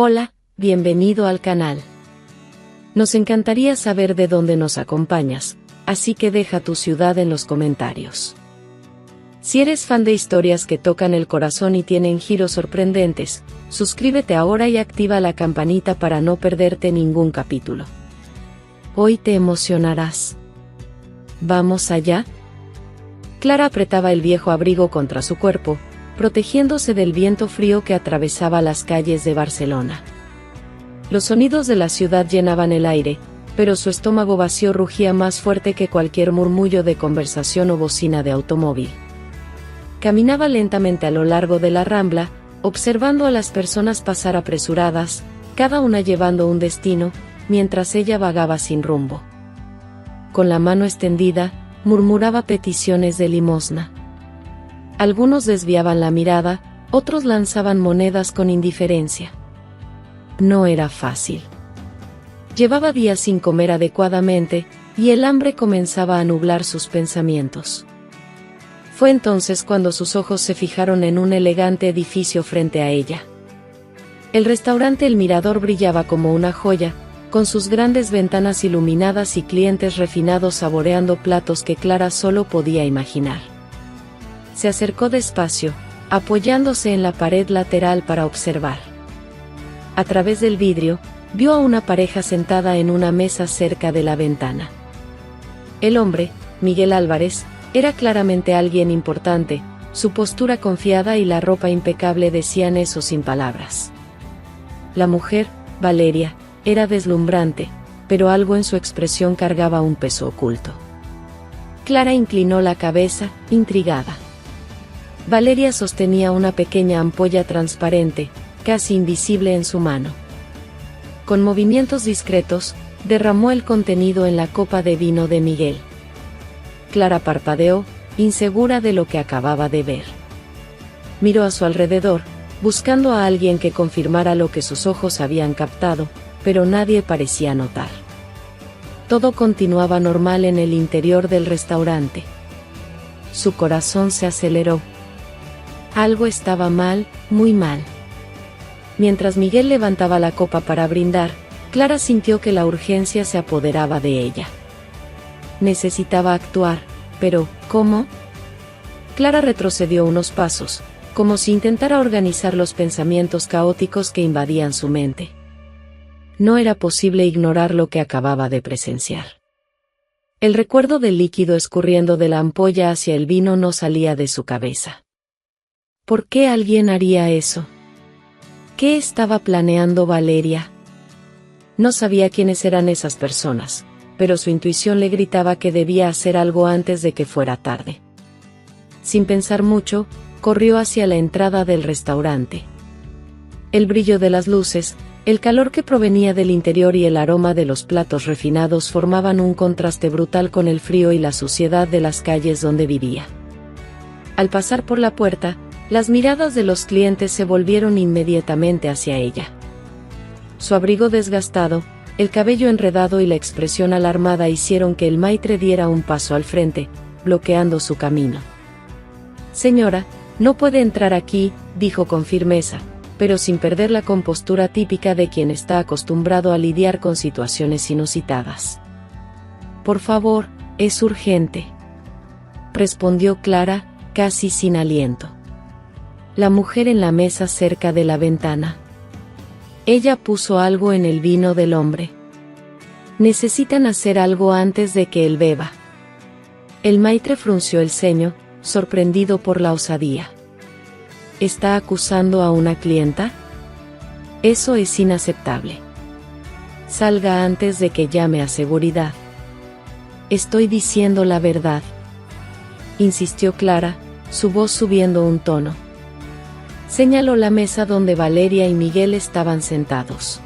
Hola, bienvenido al canal. Nos encantaría saber de dónde nos acompañas, así que deja tu ciudad en los comentarios. Si eres fan de historias que tocan el corazón y tienen giros sorprendentes, suscríbete ahora y activa la campanita para no perderte ningún capítulo. Hoy te emocionarás. ¿Vamos allá? Clara apretaba el viejo abrigo contra su cuerpo, protegiéndose del viento frío que atravesaba las calles de Barcelona. Los sonidos de la ciudad llenaban el aire, pero su estómago vacío rugía más fuerte que cualquier murmullo de conversación o bocina de automóvil. Caminaba lentamente a lo largo de la Rambla, observando a las personas pasar apresuradas, cada una llevando un destino, mientras ella vagaba sin rumbo. Con la mano extendida, murmuraba peticiones de limosna. Algunos desviaban la mirada, otros lanzaban monedas con indiferencia. No era fácil. Llevaba días sin comer adecuadamente, y el hambre comenzaba a nublar sus pensamientos. Fue entonces cuando sus ojos se fijaron en un elegante edificio frente a ella. El restaurante El Mirador brillaba como una joya, con sus grandes ventanas iluminadas y clientes refinados saboreando platos que Clara solo podía imaginar. Se acercó despacio, apoyándose en la pared lateral para observar. A través del vidrio, vio a una pareja sentada en una mesa cerca de la ventana. El hombre, Miguel Álvarez, era claramente alguien importante, su postura confiada y la ropa impecable decían eso sin palabras. La mujer, Valeria, era deslumbrante, pero algo en su expresión cargaba un peso oculto. Clara inclinó la cabeza, intrigada. Valeria sostenía una pequeña ampolla transparente, casi invisible en su mano. Con movimientos discretos, derramó el contenido en la copa de vino de Miguel. Clara parpadeó, insegura de lo que acababa de ver. Miró a su alrededor, buscando a alguien que confirmara lo que sus ojos habían captado, pero nadie parecía notar. Todo continuaba normal en el interior del restaurante. Su corazón se aceleró. Algo estaba mal, muy mal. Mientras Miguel levantaba la copa para brindar, Clara sintió que la urgencia se apoderaba de ella. Necesitaba actuar, pero, ¿cómo? Clara retrocedió unos pasos, como si intentara organizar los pensamientos caóticos que invadían su mente. No era posible ignorar lo que acababa de presenciar. El recuerdo del líquido escurriendo de la ampolla hacia el vino no salía de su cabeza. ¿Por qué alguien haría eso? ¿Qué estaba planeando Valeria? No sabía quiénes eran esas personas, pero su intuición le gritaba que debía hacer algo antes de que fuera tarde. Sin pensar mucho, corrió hacia la entrada del restaurante. El brillo de las luces, el calor que provenía del interior y el aroma de los platos refinados formaban un contraste brutal con el frío y la suciedad de las calles donde vivía. Al pasar por la puerta, las miradas de los clientes se volvieron inmediatamente hacia ella. Su abrigo desgastado, el cabello enredado y la expresión alarmada hicieron que el maitre diera un paso al frente, bloqueando su camino. «Señora, no puede entrar aquí», dijo con firmeza, pero sin perder la compostura típica de quien está acostumbrado a lidiar con situaciones inusitadas. «Por favor, es urgente», respondió Clara, casi sin aliento. La mujer en la mesa cerca de la ventana. Ella puso algo en el vino del hombre. Necesitan hacer algo antes de que él beba. El maitre frunció el ceño, sorprendido por la osadía. ¿Está acusando a una clienta? Eso es inaceptable. Salga antes de que llame a seguridad. Estoy diciendo la verdad, insistió Clara, su voz subiendo un tono. Señaló la mesa donde Valeria y Miguel estaban sentados.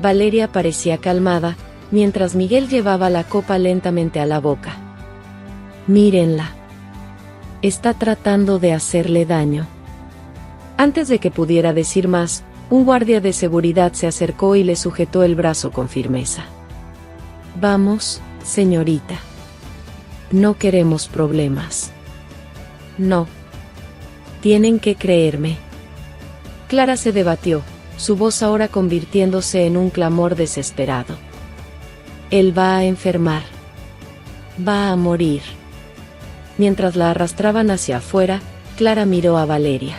Valeria parecía calmada, mientras Miguel llevaba la copa lentamente a la boca. Mírenla. Está tratando de hacerle daño. Antes de que pudiera decir más, un guardia de seguridad se acercó y le sujetó el brazo con firmeza. Vamos, señorita. No queremos problemas. No. Tienen que creerme. Clara se debatió, su voz ahora convirtiéndose en un clamor desesperado. Él va a enfermar. Va a morir. Mientras la arrastraban hacia afuera, Clara miró a Valeria.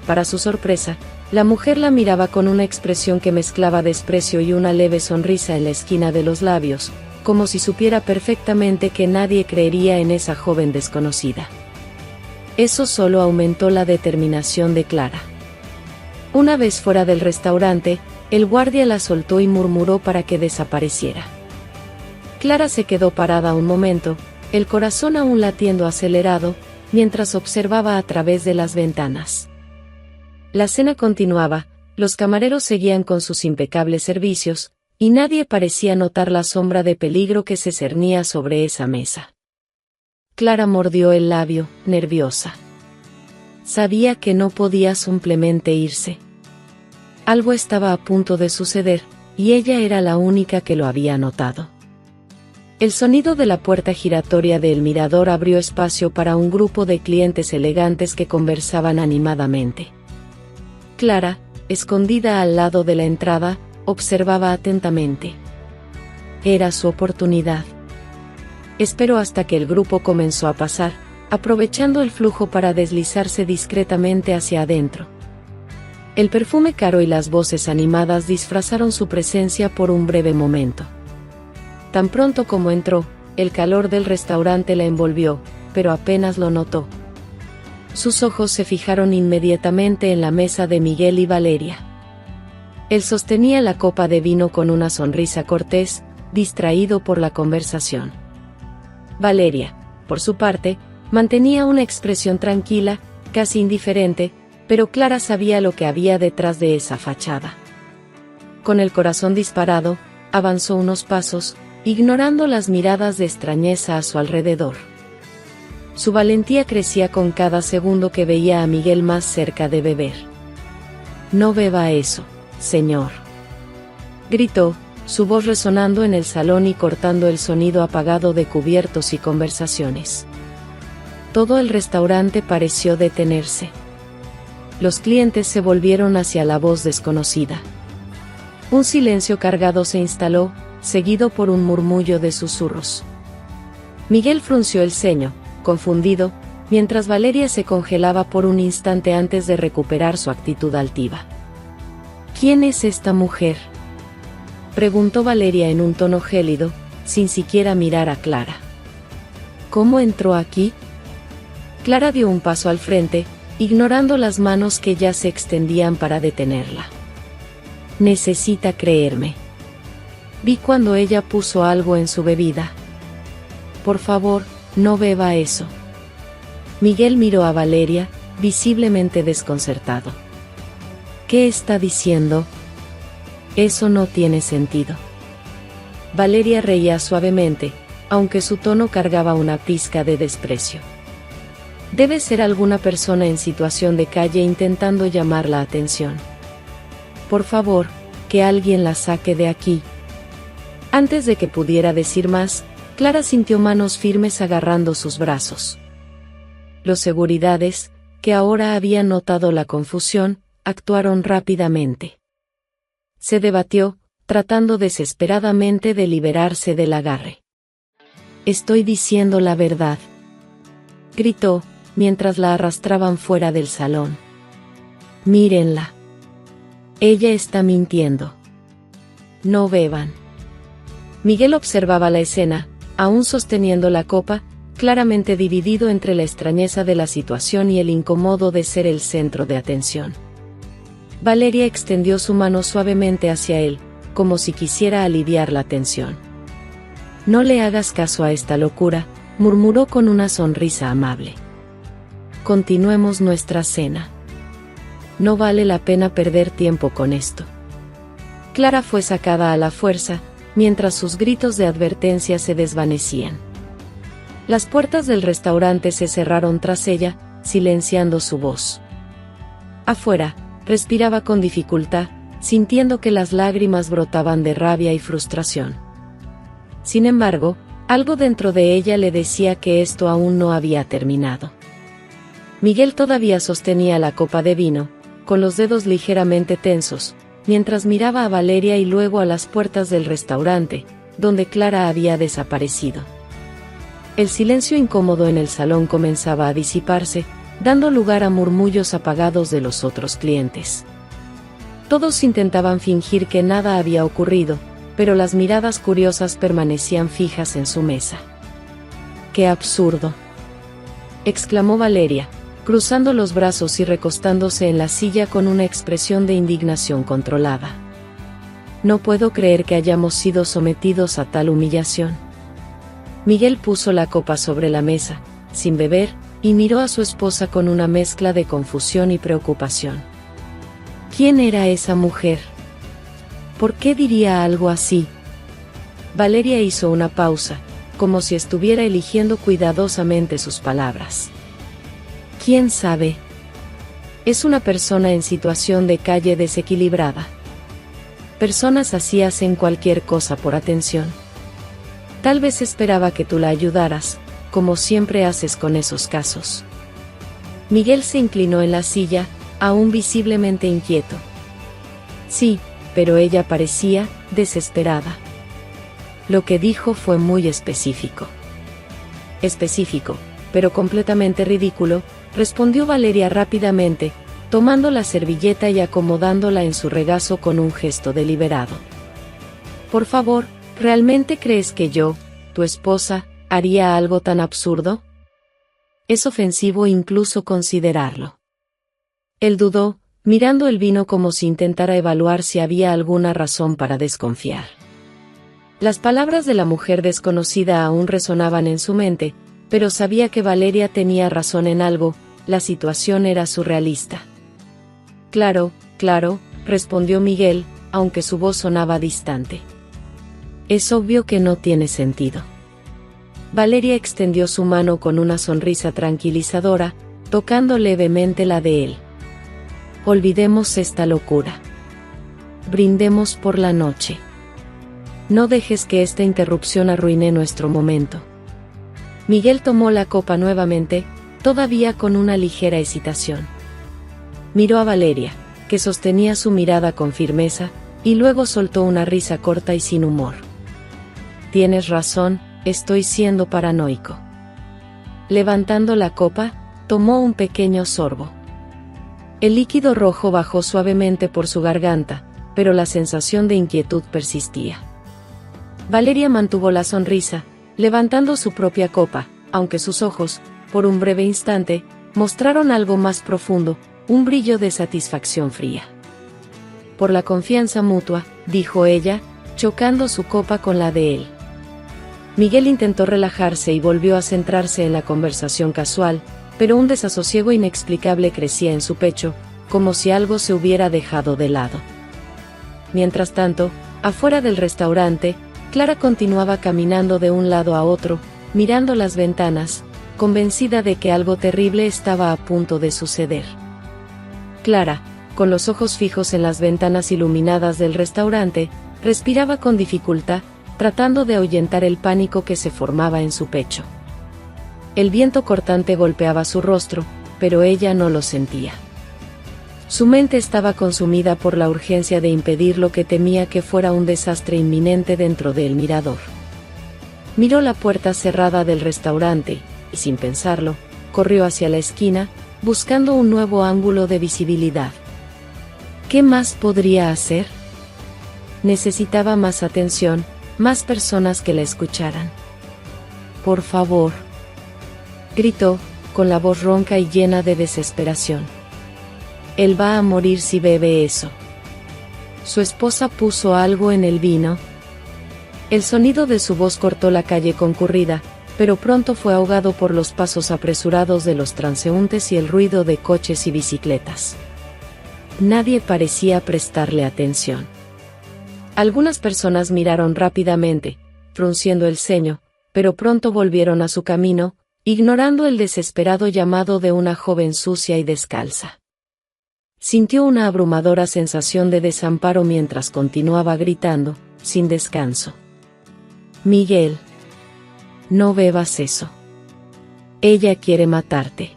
Para su sorpresa, la mujer la miraba con una expresión que mezclaba desprecio y una leve sonrisa en la esquina de los labios, como si supiera perfectamente que nadie creería en esa joven desconocida. Eso solo aumentó la determinación de Clara. Una vez fuera del restaurante, el guardia la soltó y murmuró para que desapareciera. Clara se quedó parada un momento, el corazón aún latiendo acelerado, mientras observaba a través de las ventanas. La cena continuaba, los camareros seguían con sus impecables servicios, y nadie parecía notar la sombra de peligro que se cernía sobre esa mesa. Clara mordió el labio, nerviosa. Sabía que no podía simplemente irse. Algo estaba a punto de suceder, y ella era la única que lo había notado. El sonido de la puerta giratoria del mirador abrió espacio para un grupo de clientes elegantes que conversaban animadamente. Clara, escondida al lado de la entrada, observaba atentamente. Era su oportunidad. Esperó hasta que el grupo comenzó a pasar, aprovechando el flujo para deslizarse discretamente hacia adentro. El perfume caro y las voces animadas disfrazaron su presencia por un breve momento. Tan pronto como entró, el calor del restaurante la envolvió, pero apenas lo notó. Sus ojos se fijaron inmediatamente en la mesa de Miguel y Valeria. Él sostenía la copa de vino con una sonrisa cortés, distraído por la conversación. Valeria, por su parte, mantenía una expresión tranquila, casi indiferente, pero Clara sabía lo que había detrás de esa fachada. Con el corazón disparado, avanzó unos pasos, ignorando las miradas de extrañeza a su alrededor. Su valentía crecía con cada segundo que veía a Miguel más cerca de beber. «No beba eso, señor», gritó, su voz resonando en el salón y cortando el sonido apagado de cubiertos y conversaciones. Todo el restaurante pareció detenerse. Los clientes se volvieron hacia la voz desconocida. Un silencio cargado se instaló, seguido por un murmullo de susurros. Miguel frunció el ceño, confundido, mientras Valeria se congelaba por un instante antes de recuperar su actitud altiva. «¿Quién es esta mujer?», preguntó Valeria en un tono gélido, sin siquiera mirar a Clara. «¿Cómo entró aquí?». Clara dio un paso al frente, ignorando las manos que ya se extendían para detenerla. «Necesita creerme. Vi cuando ella puso algo en su bebida. Por favor, no beba eso». Miguel miró a Valeria, visiblemente desconcertado. «¿Qué está diciendo? Eso no tiene sentido». Valeria reía suavemente, aunque su tono cargaba una pizca de desprecio. «Debe ser alguna persona en situación de calle intentando llamar la atención. Por favor, que alguien la saque de aquí». Antes de que pudiera decir más, Clara sintió manos firmes agarrando sus brazos. Los seguridades, que ahora habían notado la confusión, actuaron rápidamente. Se debatió, tratando desesperadamente de liberarse del agarre. «Estoy diciendo la verdad», gritó, mientras la arrastraban fuera del salón. «Mírenla. Ella está mintiendo. No beban». Miguel observaba la escena, aún sosteniendo la copa, claramente dividido entre la extrañeza de la situación y el incómodo de ser el centro de atención. Valeria extendió su mano suavemente hacia él, como si quisiera aliviar la tensión. «No le hagas caso a esta locura», murmuró con una sonrisa amable. «Continuemos nuestra cena. No vale la pena perder tiempo con esto». Clara fue sacada a la fuerza, mientras sus gritos de advertencia se desvanecían. Las puertas del restaurante se cerraron tras ella, silenciando su voz. Afuera, respiraba con dificultad, sintiendo que las lágrimas brotaban de rabia y frustración. Sin embargo, algo dentro de ella le decía que esto aún no había terminado. Miguel todavía sostenía la copa de vino, con los dedos ligeramente tensos, mientras miraba a Valeria y luego a las puertas del restaurante, donde Clara había desaparecido. El silencio incómodo en el salón comenzaba a disiparse, dando lugar a murmullos apagados de los otros clientes. Todos intentaban fingir que nada había ocurrido, pero las miradas curiosas permanecían fijas en su mesa. ¡Qué absurdo!, exclamó Valeria, cruzando los brazos y recostándose en la silla con una expresión de indignación controlada. No puedo creer que hayamos sido sometidos a tal humillación. Miguel puso la copa sobre la mesa, sin beber, y miró a su esposa con una mezcla de confusión y preocupación. ¿Quién era esa mujer? ¿Por qué diría algo así? Valeria hizo una pausa, como si estuviera eligiendo cuidadosamente sus palabras. ¿Quién sabe? Es una persona en situación de calle desequilibrada. Personas así hacen cualquier cosa por atención. Tal vez esperaba que tú la ayudaras, como siempre haces con esos casos. Miguel se inclinó en la silla, aún visiblemente inquieto. Sí, pero ella parecía desesperada. Lo que dijo fue muy específico. Específico, pero completamente ridículo, respondió Valeria rápidamente, tomando la servilleta y acomodándola en su regazo con un gesto deliberado. Por favor, ¿realmente crees que yo, tu esposa, haría algo tan absurdo? Es ofensivo incluso considerarlo. Él dudó, mirando el vino como si intentara evaluar si había alguna razón para desconfiar. Las palabras de la mujer desconocida aún resonaban en su mente, pero sabía que Valeria tenía razón en algo, la situación era surrealista. Claro, claro, respondió Miguel, aunque su voz sonaba distante. Es obvio que no tiene sentido. Valeria extendió su mano con una sonrisa tranquilizadora, tocando levemente la de él. Olvidemos esta locura. Brindemos por la noche. No dejes que esta interrupción arruine nuestro momento. Miguel tomó la copa nuevamente, todavía con una ligera hesitación. Miró a Valeria, que sostenía su mirada con firmeza, y luego soltó una risa corta y sin humor. Tienes razón, estoy siendo paranoico. Levantando la copa, tomó un pequeño sorbo. El líquido rojo bajó suavemente por su garganta, pero la sensación de inquietud persistía. Valeria mantuvo la sonrisa, levantando su propia copa, aunque sus ojos, por un breve instante, mostraron algo más profundo, un brillo de satisfacción fría. Por la confianza mutua, dijo ella, chocando su copa con la de él. Miguel intentó relajarse y volvió a centrarse en la conversación casual, pero un desasosiego inexplicable crecía en su pecho, como si algo se hubiera dejado de lado. Mientras tanto, afuera del restaurante, Clara continuaba caminando de un lado a otro, mirando las ventanas, convencida de que algo terrible estaba a punto de suceder. Clara, con los ojos fijos en las ventanas iluminadas del restaurante, respiraba con dificultad, tratando de ahuyentar el pánico que se formaba en su pecho. El viento cortante golpeaba su rostro, pero ella no lo sentía. Su mente estaba consumida por la urgencia de impedir lo que temía que fuera un desastre inminente dentro del mirador. Miró la puerta cerrada del restaurante, y sin pensarlo, corrió hacia la esquina, buscando un nuevo ángulo de visibilidad. ¿Qué más podría hacer? Necesitaba más atención, más personas que la escucharan. Por favor, gritó, con la voz ronca y llena de desesperación. Él va a morir si bebe eso. Su esposa puso algo en el vino. El sonido de su voz cortó la calle concurrida, pero pronto fue ahogado por los pasos apresurados de los transeúntes y el ruido de coches y bicicletas. Nadie parecía prestarle atención. Algunas personas miraron rápidamente, frunciendo el ceño, pero pronto volvieron a su camino, ignorando el desesperado llamado de una joven sucia y descalza. Sintió una abrumadora sensación de desamparo mientras continuaba gritando, sin descanso. Miguel, no bebas eso. Ella quiere matarte.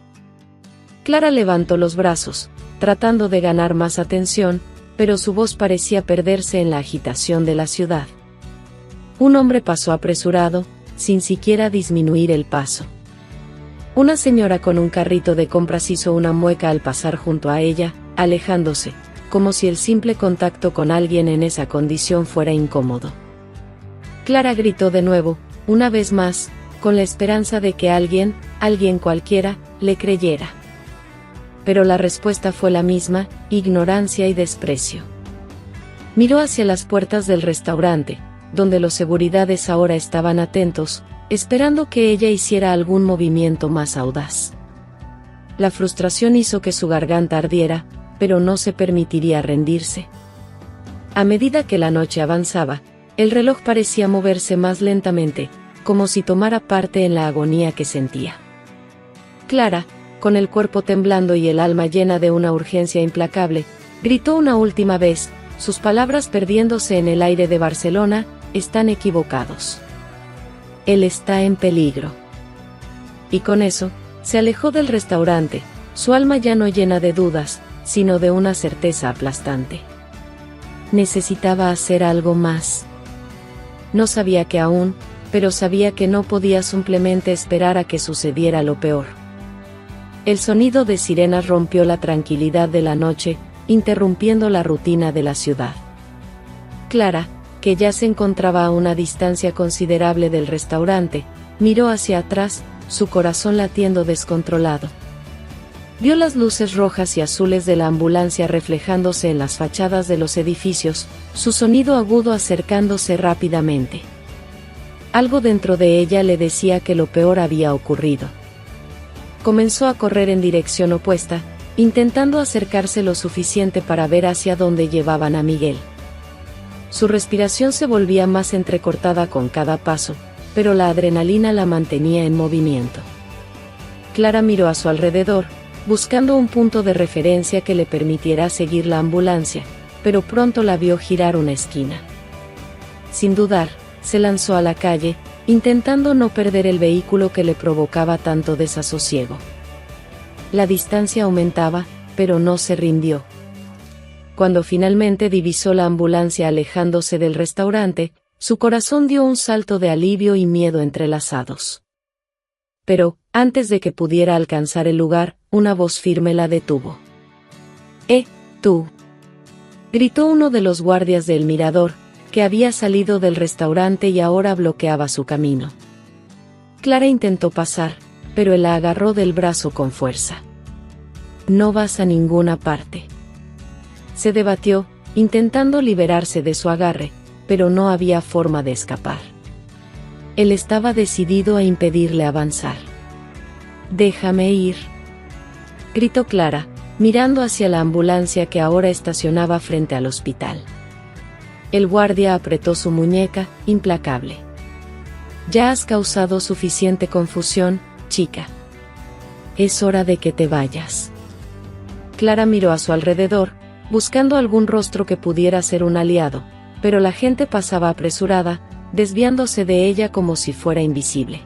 Clara levantó los brazos, tratando de ganar más atención, pero su voz parecía perderse en la agitación de la ciudad. Un hombre pasó apresurado, sin siquiera disminuir el paso. Una señora con un carrito de compras hizo una mueca al pasar junto a ella, alejándose, como si el simple contacto con alguien en esa condición fuera incómodo. Clara gritó de nuevo, una vez más, con la esperanza de que alguien cualquiera, le creyera. Pero la respuesta fue la misma, ignorancia y desprecio. Miró hacia las puertas del restaurante, donde los seguridades ahora estaban atentos, esperando que ella hiciera algún movimiento más audaz. La frustración hizo que su garganta ardiera, pero no se permitiría rendirse. A medida que la noche avanzaba, el reloj parecía moverse más lentamente, como si tomara parte en la agonía que sentía. Clara, con el cuerpo temblando y el alma llena de una urgencia implacable, gritó una última vez, sus palabras perdiéndose en el aire de Barcelona: están equivocados. Él está en peligro. Y con eso, se alejó del restaurante, su alma ya no llena de dudas, sino de una certeza aplastante. Necesitaba hacer algo más. No sabía qué aún, pero sabía que no podía simplemente esperar a que sucediera lo peor. El sonido de sirenas rompió la tranquilidad de la noche, interrumpiendo la rutina de la ciudad. Clara, que ya se encontraba a una distancia considerable del restaurante, miró hacia atrás, su corazón latiendo descontrolado. Vio las luces rojas y azules de la ambulancia reflejándose en las fachadas de los edificios, su sonido agudo acercándose rápidamente. Algo dentro de ella le decía que lo peor había ocurrido. Comenzó a correr en dirección opuesta, intentando acercarse lo suficiente para ver hacia dónde llevaban a Miguel. Su respiración se volvía más entrecortada con cada paso, pero la adrenalina la mantenía en movimiento. Clara miró a su alrededor, buscando un punto de referencia que le permitiera seguir la ambulancia, pero pronto la vio girar una esquina. Sin dudar, se lanzó a la calle, intentando no perder el vehículo que le provocaba tanto desasosiego. La distancia aumentaba, pero no se rindió. Cuando finalmente divisó la ambulancia alejándose del restaurante, su corazón dio un salto de alivio y miedo entrelazados. Pero, antes de que pudiera alcanzar el lugar, una voz firme la detuvo. Tú! Gritó uno de los guardias del mirador, que había salido del restaurante y ahora bloqueaba su camino. Clara intentó pasar, pero él la agarró del brazo con fuerza. No vas a ninguna parte. Se debatió, intentando liberarse de su agarre, pero no había forma de escapar. Él estaba decidido a impedirle avanzar. «Déjame ir», gritó Clara, mirando hacia la ambulancia que ahora estacionaba frente al hospital. El guardia apretó su muñeca, implacable. «Ya has causado suficiente confusión, chica. Es hora de que te vayas». Clara miró a su alrededor, buscando algún rostro que pudiera ser un aliado, pero la gente pasaba apresurada, desviándose de ella como si fuera invisible.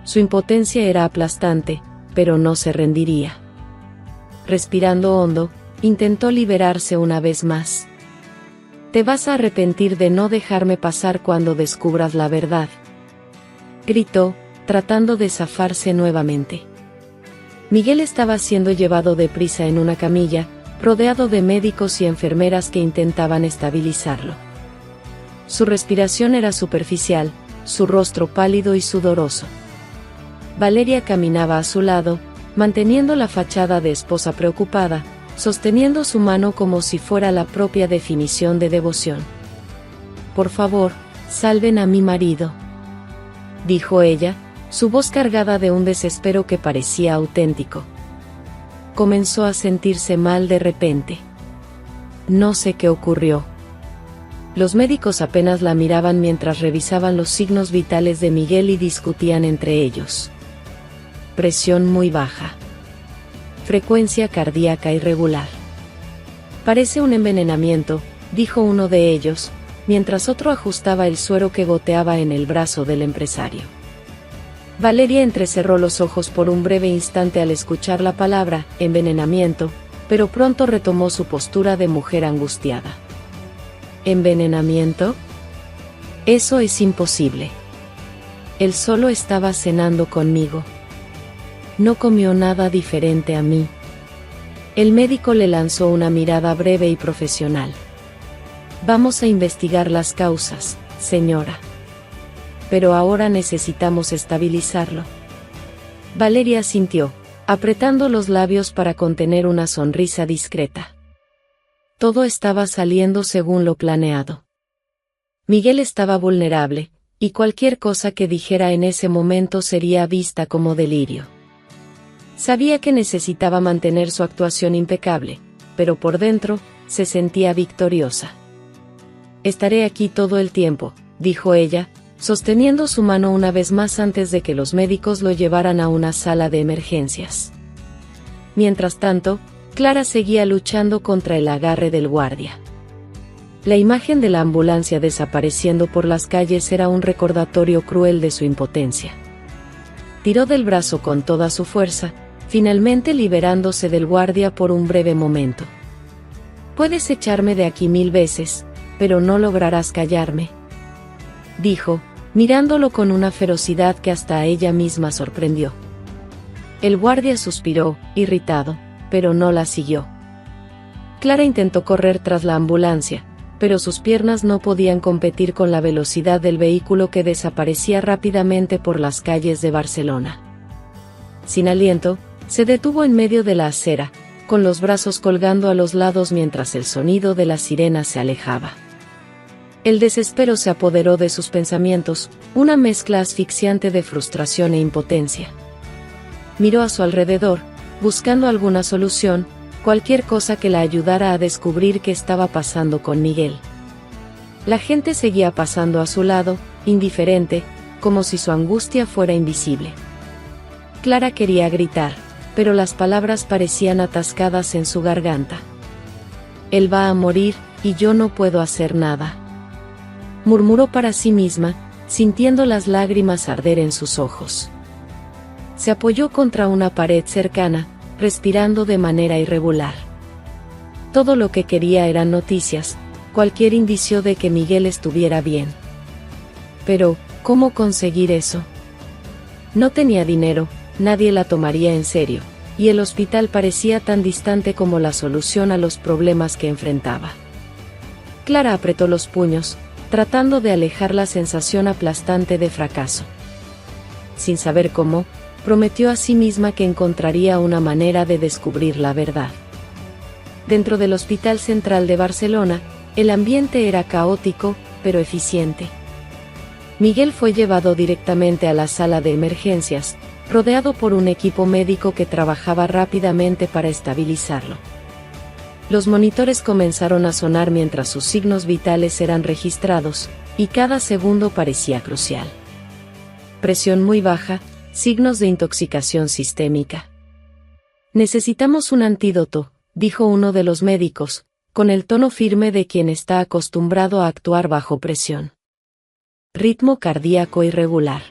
Su impotencia era aplastante, pero no se rendiría. Respirando hondo, intentó liberarse una vez más. «Te vas a arrepentir de no dejarme pasar cuando descubras la verdad», gritó, tratando de zafarse nuevamente. Miguel estaba siendo llevado deprisa en una camilla, rodeado de médicos y enfermeras que intentaban estabilizarlo. Su respiración era superficial, su rostro pálido y sudoroso. Valeria caminaba a su lado, manteniendo la fachada de esposa preocupada, sosteniendo su mano como si fuera la propia definición de devoción. «Por favor, salven a mi marido», dijo ella, su voz cargada de un desespero que parecía auténtico. Comenzó a sentirse mal de repente. No sé qué ocurrió. Los médicos apenas la miraban mientras revisaban los signos vitales de Miguel y discutían entre ellos. Presión muy baja. Frecuencia cardíaca irregular. Parece un envenenamiento, dijo uno de ellos, mientras otro ajustaba el suero que goteaba en el brazo del empresario. Valeria entrecerró los ojos por un breve instante al escuchar la palabra envenenamiento, pero pronto retomó su postura de mujer angustiada. ¿Envenenamiento? Eso es imposible. Él solo estaba cenando conmigo. No comió nada diferente a mí. El médico le lanzó una mirada breve y profesional. Vamos a investigar las causas, señora. Pero ahora necesitamos estabilizarlo. Valeria asintió, apretando los labios para contener una sonrisa discreta. Todo estaba saliendo según lo planeado. Miguel estaba vulnerable, y cualquier cosa que dijera en ese momento sería vista como delirio. Sabía que necesitaba mantener su actuación impecable, pero por dentro, se sentía victoriosa. Estaré aquí todo el tiempo, dijo ella, sosteniendo su mano una vez más antes de que los médicos lo llevaran a una sala de emergencias. Mientras tanto, Clara seguía luchando contra el agarre del guardia. La imagen de la ambulancia desapareciendo por las calles era un recordatorio cruel de su impotencia. Tiró del brazo con toda su fuerza, finalmente liberándose del guardia por un breve momento. «Puedes echarme de aquí 1000 veces, pero no lograrás callarme», dijo, mirándolo con una ferocidad que hasta a ella misma sorprendió. El guardia suspiró, irritado, pero no la siguió. Clara intentó correr tras la ambulancia, pero sus piernas no podían competir con la velocidad del vehículo que desaparecía rápidamente por las calles de Barcelona. Sin aliento, se detuvo en medio de la acera, con los brazos colgando a los lados mientras el sonido de la sirena se alejaba. El desespero se apoderó de sus pensamientos, una mezcla asfixiante de frustración e impotencia. Miró a su alrededor, buscando alguna solución, cualquier cosa que la ayudara a descubrir qué estaba pasando con Miguel. La gente seguía pasando a su lado, indiferente, como si su angustia fuera invisible. Clara quería gritar, pero las palabras parecían atascadas en su garganta. «Él va a morir, y yo no puedo hacer nada», murmuró para sí misma, sintiendo las lágrimas arder en sus ojos. Se apoyó contra una pared cercana, respirando de manera irregular. Todo lo que quería eran noticias, cualquier indicio de que Miguel estuviera bien. Pero, ¿cómo conseguir eso? No tenía dinero, nadie la tomaría en serio, y el hospital parecía tan distante como la solución a los problemas que enfrentaba. Clara apretó los puños, tratando de alejar la sensación aplastante de fracaso. Sin saber cómo, prometió a sí misma que encontraría una manera de descubrir la verdad. Dentro del Hospital Central de Barcelona, el ambiente era caótico, pero eficiente. Miguel fue llevado directamente a la sala de emergencias, rodeado por un equipo médico que trabajaba rápidamente para estabilizarlo. Los monitores comenzaron a sonar mientras sus signos vitales eran registrados, y cada segundo parecía crucial. Presión muy baja, signos de intoxicación sistémica. «Necesitamos un antídoto», dijo uno de los médicos, con el tono firme de quien está acostumbrado a actuar bajo presión. «Ritmo cardíaco irregular.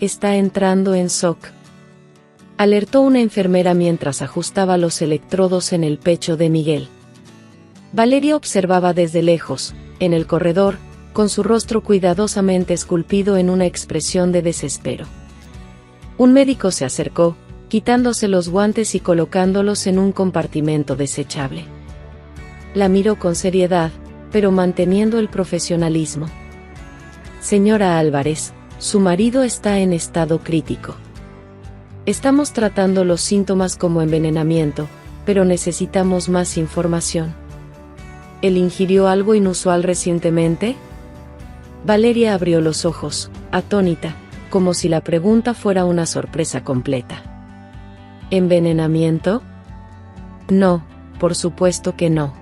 Está entrando en shock», alertó una enfermera mientras ajustaba los electrodos en el pecho de Miguel. Valeria observaba desde lejos, en el corredor, con su rostro cuidadosamente esculpido en una expresión de desespero. Un médico se acercó, quitándose los guantes y colocándolos en un compartimento desechable. La miró con seriedad, pero manteniendo el profesionalismo. «Señora Álvarez, su marido está en estado crítico. Estamos tratando los síntomas como envenenamiento, pero necesitamos más información». «¿Él ingirió algo inusual recientemente?». Valeria abrió los ojos, atónita, como si la pregunta fuera una sorpresa completa. ¿Envenenamiento? No, por supuesto que no.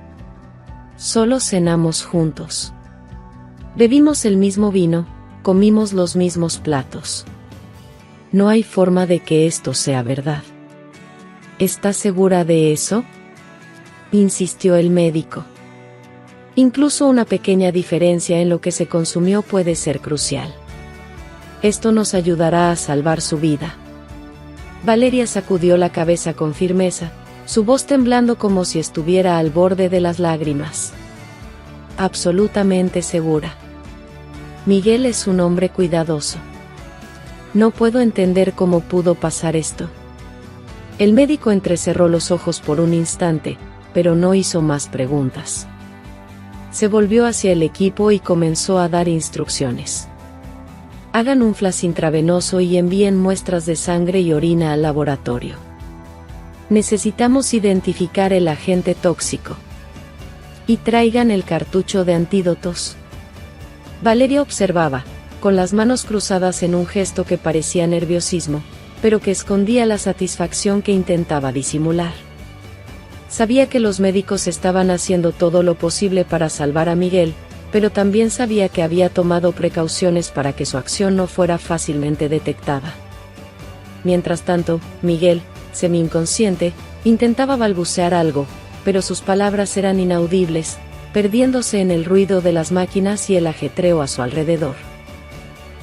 Solo cenamos juntos. Bebimos el mismo vino, comimos los mismos platos. No hay forma de que esto sea verdad. ¿Estás segura de eso?, insistió el médico. Incluso una pequeña diferencia en lo que se consumió puede ser crucial. Esto nos ayudará a salvar su vida. Valeria sacudió la cabeza con firmeza, su voz temblando como si estuviera al borde de las lágrimas. Absolutamente segura. Miguel es un hombre cuidadoso. No puedo entender cómo pudo pasar esto. El médico entrecerró los ojos por un instante, pero no hizo más preguntas. Se volvió hacia el equipo y comenzó a dar instrucciones. Hagan un flash intravenoso y envíen muestras de sangre y orina al laboratorio. Necesitamos identificar el agente tóxico. Y traigan el cartucho de antídotos. Valeria observaba, con las manos cruzadas en un gesto que parecía nerviosismo, pero que escondía la satisfacción que intentaba disimular. Sabía que los médicos estaban haciendo todo lo posible para salvar a Miguel, pero también sabía que había tomado precauciones para que su acción no fuera fácilmente detectada. Mientras tanto, Miguel, semi-inconsciente, intentaba balbucear algo, pero sus palabras eran inaudibles, perdiéndose en el ruido de las máquinas y el ajetreo a su alrededor.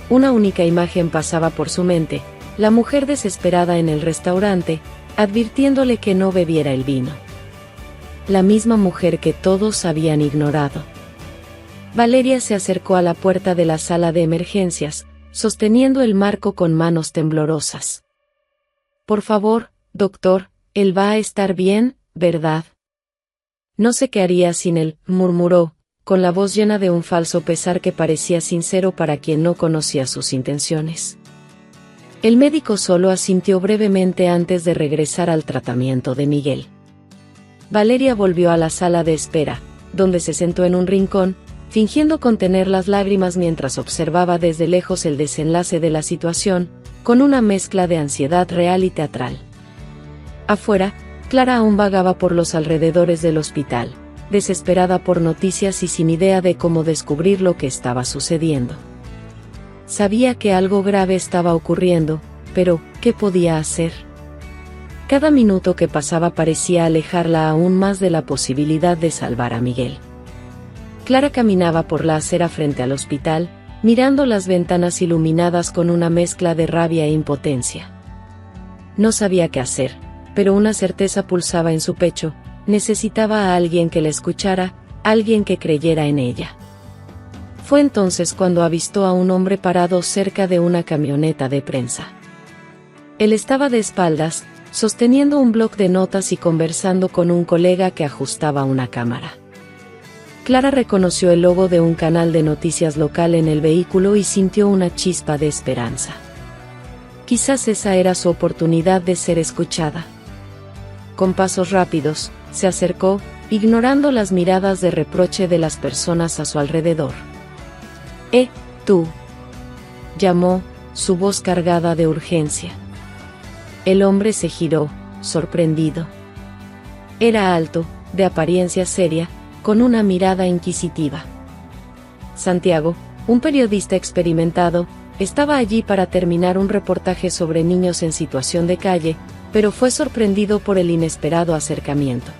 Una única imagen pasaba por su mente, la mujer desesperada en el restaurante, advirtiéndole que no bebiera el vino. La misma mujer que todos habían ignorado. Valeria se acercó a la puerta de la sala de emergencias, sosteniendo el marco con manos temblorosas. Por favor, doctor, él va a estar bien, ¿verdad? No sé qué haría sin él, murmuró, con la voz llena de un falso pesar que parecía sincero para quien no conocía sus intenciones. El médico solo asintió brevemente antes de regresar al tratamiento de Miguel. Valeria volvió a la sala de espera, donde se sentó en un rincón, fingiendo contener las lágrimas mientras observaba desde lejos el desenlace de la situación, con una mezcla de ansiedad real y teatral. Afuera, Clara aún vagaba por los alrededores del hospital, desesperada por noticias y sin idea de cómo descubrir lo que estaba sucediendo. Sabía que algo grave estaba ocurriendo, pero ¿qué podía hacer? Cada minuto que pasaba parecía alejarla aún más de la posibilidad de salvar a Miguel. Clara caminaba por la acera frente al hospital, mirando las ventanas iluminadas con una mezcla de rabia e impotencia. No sabía qué hacer, pero una certeza pulsaba en su pecho: necesitaba a alguien que la escuchara, alguien que creyera en ella. Fue entonces cuando avistó a un hombre parado cerca de una camioneta de prensa. Él estaba de espaldas, sosteniendo un bloc de notas y conversando con un colega que ajustaba una cámara. Clara reconoció el logo de un canal de noticias local en el vehículo y sintió una chispa de esperanza. Quizás esa era su oportunidad de ser escuchada. Con pasos rápidos, se acercó, ignorando las miradas de reproche de las personas a su alrededor. Tú, llamó, su voz cargada de urgencia. El hombre se giró, sorprendido. Era alto, de apariencia seria, con una mirada inquisitiva. Santiago, un periodista experimentado, estaba allí para terminar un reportaje sobre niños en situación de calle, pero fue sorprendido por el inesperado acercamiento.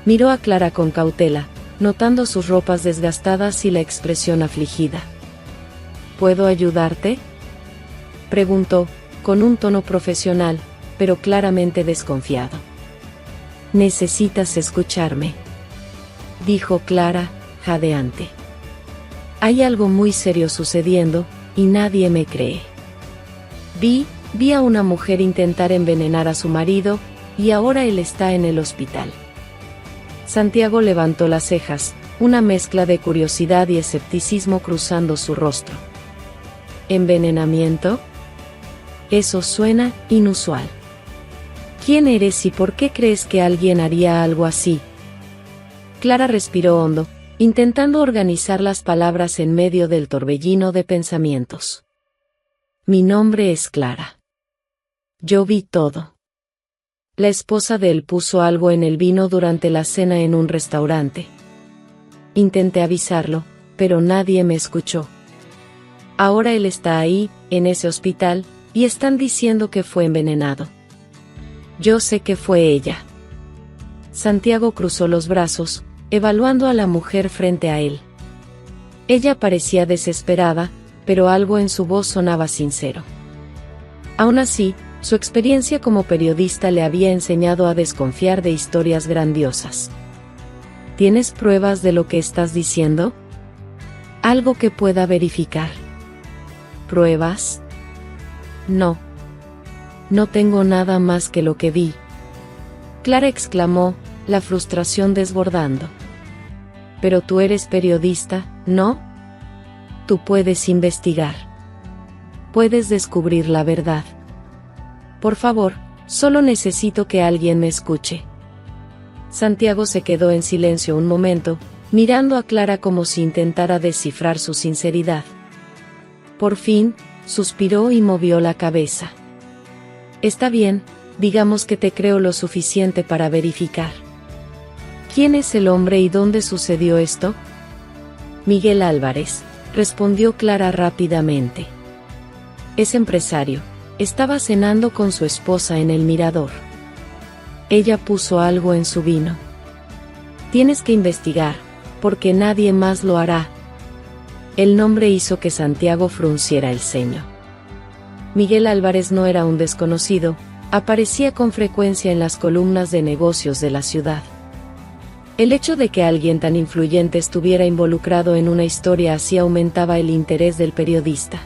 Miró a Clara con cautela, notando sus ropas desgastadas y la expresión afligida. ¿Puedo ayudarte?, preguntó, con un tono profesional, pero claramente desconfiado. Necesitas escucharme, dijo Clara, jadeante. Hay algo muy serio sucediendo, y nadie me cree. Vi a una mujer intentar envenenar a su marido, y ahora él está en el hospital. Santiago levantó las cejas, una mezcla de curiosidad y escepticismo cruzando su rostro. ¿Envenenamiento? Eso suena inusual. ¿Quién eres y por qué crees que alguien haría algo así? Clara respiró hondo, intentando organizar las palabras en medio del torbellino de pensamientos. Mi nombre es Clara. Yo vi todo. La esposa de él puso algo en el vino durante la cena en un restaurante. Intenté avisarlo, pero nadie me escuchó. Ahora él está ahí, en ese hospital, y están diciendo que fue envenenado. Yo sé que fue ella. Santiago cruzó los brazos, evaluando a la mujer frente a él. Ella parecía desesperada, pero algo en su voz sonaba sincero. Aún así, Su experiencia como periodista le había enseñado a desconfiar de historias grandiosas. ¿Tienes pruebas de lo que estás diciendo? ¿Algo que pueda verificar? ¿Pruebas? No. No tengo nada más que lo que vi. Clara exclamó, la frustración desbordando. Pero tú eres periodista, ¿no? Tú puedes investigar. Puedes descubrir la verdad. Por favor, solo necesito que alguien me escuche. Santiago se quedó en silencio un momento, mirando a Clara como si intentara descifrar su sinceridad. Por fin, suspiró y movió la cabeza. Está bien, digamos que te creo lo suficiente para verificar. ¿Quién es el hombre y dónde sucedió esto? Miguel Álvarez, respondió Clara rápidamente. Es empresario. Estaba cenando con su esposa en el mirador. Ella puso algo en su vino. Tienes que investigar, porque nadie más lo hará. El nombre hizo que Santiago frunciera el ceño. Miguel Álvarez no era un desconocido, aparecía con frecuencia en las columnas de negocios de la ciudad. El hecho de que alguien tan influyente estuviera involucrado en una historia así aumentaba el interés del periodista.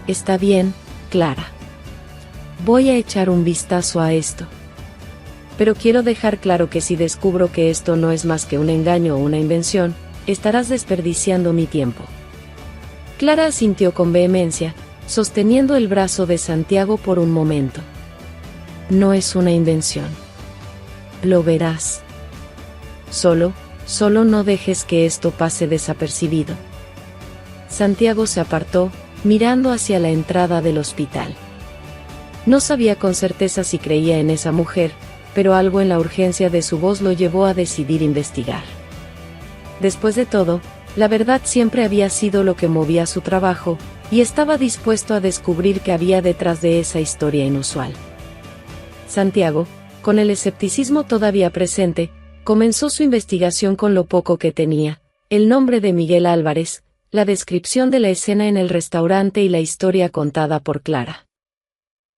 Está bien, Clara. Voy a echar un vistazo a esto. Pero quiero dejar claro que si descubro que esto no es más que un engaño o una invención, estarás desperdiciando mi tiempo. Clara asintió con vehemencia, sosteniendo el brazo de Santiago por un momento. No es una invención. Lo verás. Solo no dejes que esto pase desapercibido. Santiago se apartó, mirando hacia la entrada del hospital. No sabía con certeza si creía en esa mujer, pero algo en la urgencia de su voz lo llevó a decidir investigar. Después de todo, la verdad siempre había sido lo que movía su trabajo, y estaba dispuesto a descubrir qué había detrás de esa historia inusual. Santiago, con el escepticismo todavía presente, comenzó su investigación con lo poco que tenía: el nombre de Miguel Álvarez, la descripción de la escena en el restaurante y la historia contada por Clara.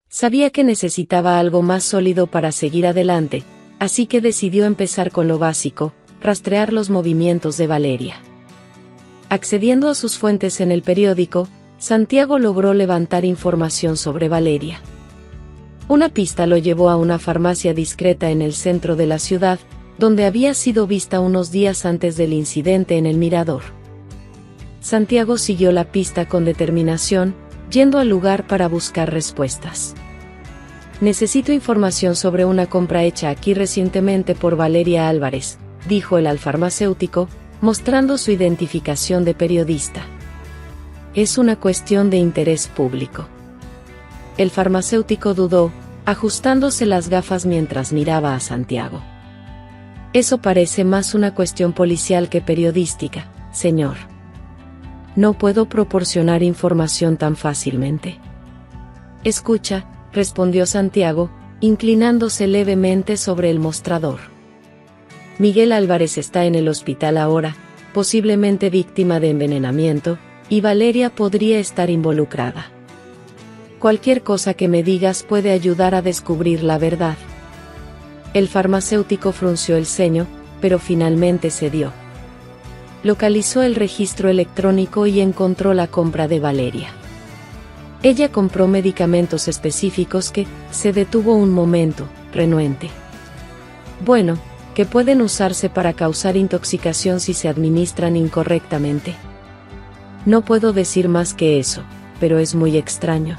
Sabía que necesitaba algo más sólido para seguir adelante, así que decidió empezar con lo básico: rastrear los movimientos de Valeria. Accediendo a sus fuentes en el periódico, Santiago logró levantar información sobre Valeria. Una pista lo llevó a una farmacia discreta en el centro de la ciudad, donde había sido vista unos días antes del incidente en el mirador. Santiago siguió la pista con determinación, yendo al lugar para buscar respuestas. Necesito información sobre una compra hecha aquí recientemente por Valeria Álvarez, dijo el farmacéutico, mostrando su identificación de periodista. Es una cuestión de interés público. El farmacéutico dudó, ajustándose las gafas mientras miraba a Santiago. Eso parece más una cuestión policial que periodística, señor. No puedo proporcionar información tan fácilmente. Escucha, respondió Santiago, inclinándose levemente sobre el mostrador. Miguel Álvarez está en el hospital ahora, posiblemente víctima de envenenamiento, y Valeria podría estar involucrada. Cualquier cosa que me digas puede ayudar a descubrir la verdad. El farmacéutico frunció el ceño, pero finalmente cedió. Localizó el registro electrónico y encontró la compra de Valeria. Ella compró medicamentos específicos que, se detuvo un momento, renuente. Bueno, que pueden usarse para causar intoxicación si se administran incorrectamente. No puedo decir más que eso, pero es muy extraño.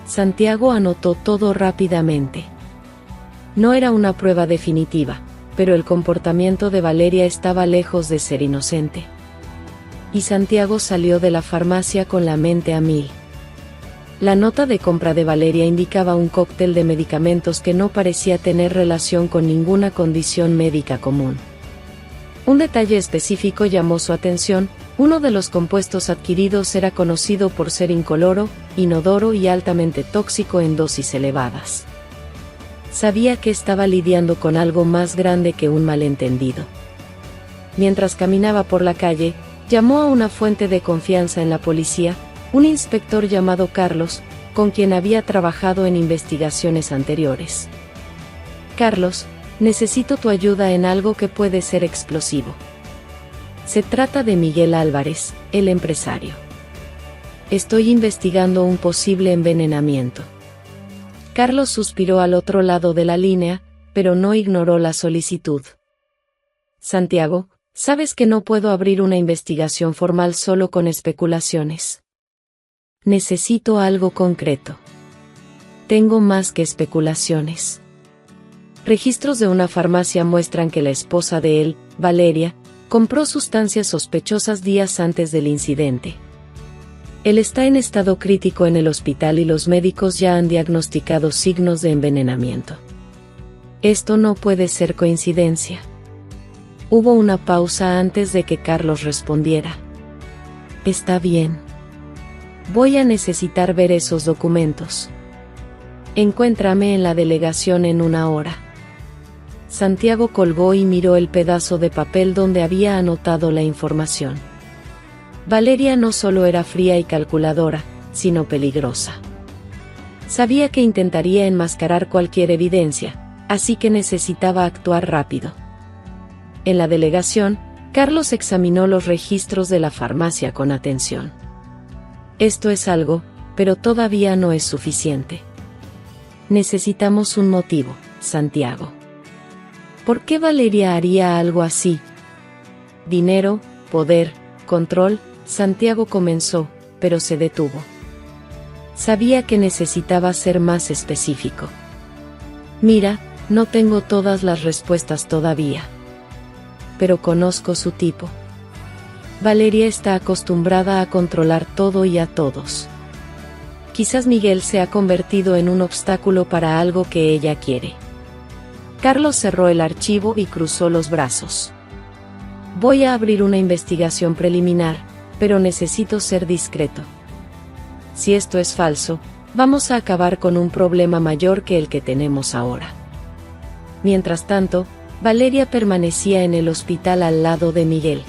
Santiago anotó todo rápidamente. No era una prueba definitiva, pero el comportamiento de Valeria estaba lejos de ser inocente. Y Santiago salió de la farmacia con la mente a mil. La nota de compra de Valeria indicaba un cóctel de medicamentos que no parecía tener relación con ninguna condición médica común. Un detalle específico llamó su atención: uno de los compuestos adquiridos era conocido por ser incoloro, inodoro y altamente tóxico en dosis elevadas. Sabía que estaba lidiando con algo más grande que un malentendido. Mientras caminaba por la calle, llamó a una fuente de confianza en la policía, un inspector llamado Carlos, con quien había trabajado en investigaciones anteriores. Carlos, necesito tu ayuda en algo que puede ser explosivo. Se trata de Miguel Álvarez, el empresario. Estoy investigando un posible envenenamiento. Carlos suspiró al otro lado de la línea, pero no ignoró la solicitud. Santiago, sabes que no puedo abrir una investigación formal solo con especulaciones. Necesito algo concreto. Tengo más que especulaciones. Registros de una farmacia muestran que la esposa de él, Valeria, compró sustancias sospechosas días antes del incidente. Él está en estado crítico en el hospital y los médicos ya han diagnosticado signos de envenenamiento. Esto no puede ser coincidencia. Hubo una pausa antes de que Carlos respondiera. Está bien. Voy a necesitar ver esos documentos. Encuéntrame en la delegación en 1 hora. Santiago colgó y miró el pedazo de papel donde había anotado la información. Valeria no solo era fría y calculadora, sino peligrosa. Sabía que intentaría enmascarar cualquier evidencia, así que necesitaba actuar rápido. En la delegación, Carlos examinó los registros de la farmacia con atención. Esto es algo, pero todavía no es suficiente. Necesitamos un motivo, Santiago. ¿Por qué Valeria haría algo así? Dinero, poder, control. Santiago comenzó, pero se detuvo. Sabía que necesitaba ser más específico. Mira, no tengo todas las respuestas todavía. Pero conozco su tipo. Valeria está acostumbrada a controlar todo y a todos. Quizás Miguel se ha convertido en un obstáculo para algo que ella quiere. Carlos cerró el archivo y cruzó los brazos. Voy a abrir una investigación preliminar, pero necesito ser discreto. Si esto es falso, vamos a acabar con un problema mayor que el que tenemos ahora. Mientras tanto, Valeria permanecía en el hospital al lado de Miguel.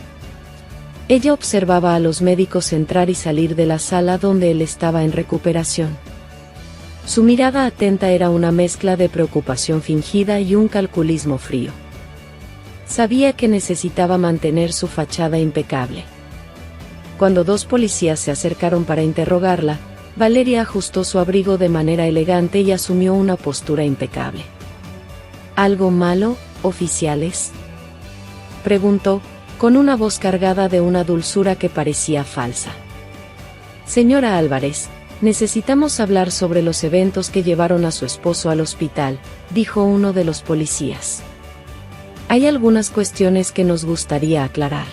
Ella observaba a los médicos entrar y salir de la sala donde él estaba en recuperación. Su mirada atenta era una mezcla de preocupación fingida y un calculismo frío. Sabía que necesitaba mantener su fachada impecable. Cuando 2 policías se acercaron para interrogarla, Valeria ajustó su abrigo de manera elegante y asumió una postura impecable. ¿Algo malo, oficiales?, preguntó, con una voz cargada de una dulzura que parecía falsa. Señora Álvarez, necesitamos hablar sobre los eventos que llevaron a su esposo al hospital, dijo uno de los policías. Hay algunas cuestiones que nos gustaría aclarar.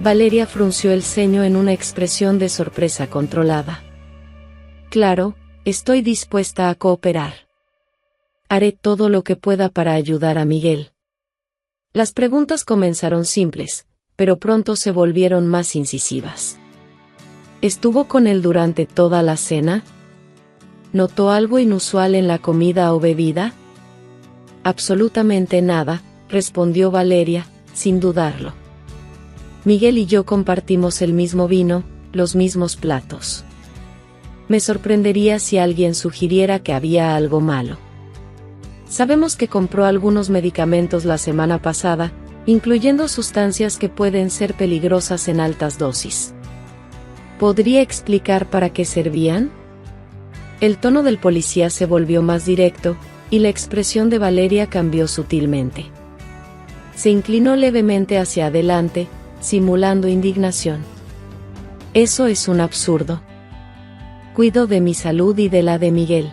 Valeria frunció el ceño en una expresión de sorpresa controlada. Claro, estoy dispuesta a cooperar. Haré todo lo que pueda para ayudar a Miguel. Las preguntas comenzaron simples, pero pronto se volvieron más incisivas. ¿Estuvo con él durante toda la cena? ¿Notó algo inusual en la comida o bebida? Absolutamente nada, respondió Valeria, sin dudarlo. Miguel y yo compartimos el mismo vino, los mismos platos. Me sorprendería si alguien sugiriera que había algo malo. Sabemos que compró algunos medicamentos la semana pasada, incluyendo sustancias que pueden ser peligrosas en altas dosis. ¿Podría explicar para qué servían? El tono del policía se volvió más directo, y la expresión de Valeria cambió sutilmente. Se inclinó levemente hacia adelante, simulando indignación. Eso es un absurdo. Cuido de mi salud y de la de Miguel.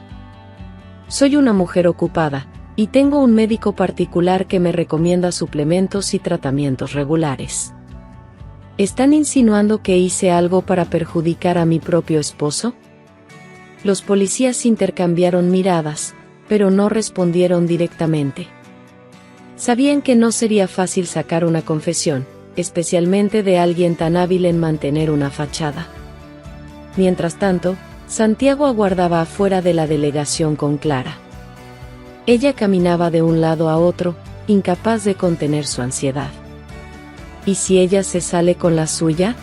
Soy una mujer ocupada, y tengo un médico particular que me recomienda suplementos y tratamientos regulares. ¿Están insinuando que hice algo para perjudicar a mi propio esposo? Los policías intercambiaron miradas, pero no respondieron directamente. Sabían que no sería fácil sacar una confesión, especialmente de alguien tan hábil en mantener una fachada. Mientras tanto, Santiago aguardaba afuera de la delegación con Clara. Ella caminaba de un lado a otro, incapaz de contener su ansiedad. ¿Y si ella se sale con la suya?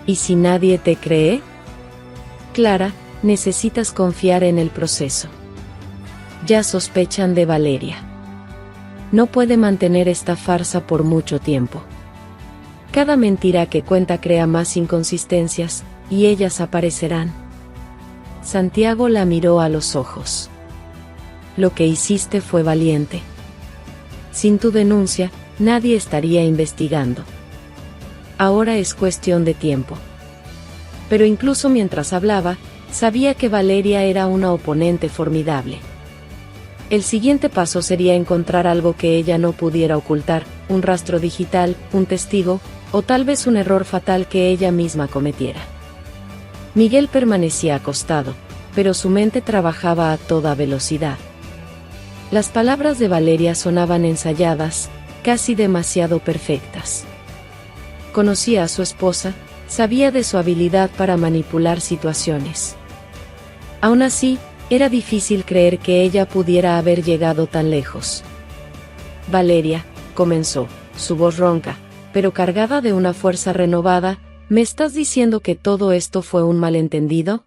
¿Y si nadie te cree? Clara, necesitas confiar en el proceso. Ya sospechan de Valeria. No puede mantener esta farsa por mucho tiempo. Cada mentira que cuenta crea más inconsistencias, y ellas aparecerán. Santiago la miró a los ojos. Lo que hiciste fue valiente. Sin tu denuncia, nadie estaría investigando. Ahora es cuestión de tiempo. Pero incluso mientras hablaba, sabía que Valeria era una oponente formidable. El siguiente paso sería encontrar algo que ella no pudiera ocultar, un rastro digital, un testigo, o tal vez un error fatal que ella misma cometiera. Miguel permanecía acostado, pero su mente trabajaba a toda velocidad. Las palabras de Valeria sonaban ensayadas, casi demasiado perfectas. Conocía a su esposa, sabía de su habilidad para manipular situaciones. Aún así, era difícil creer que ella pudiera haber llegado tan lejos. Valeria, comenzó, su voz ronca, pero cargada de una fuerza renovada, ¿me estás diciendo que todo esto fue un malentendido?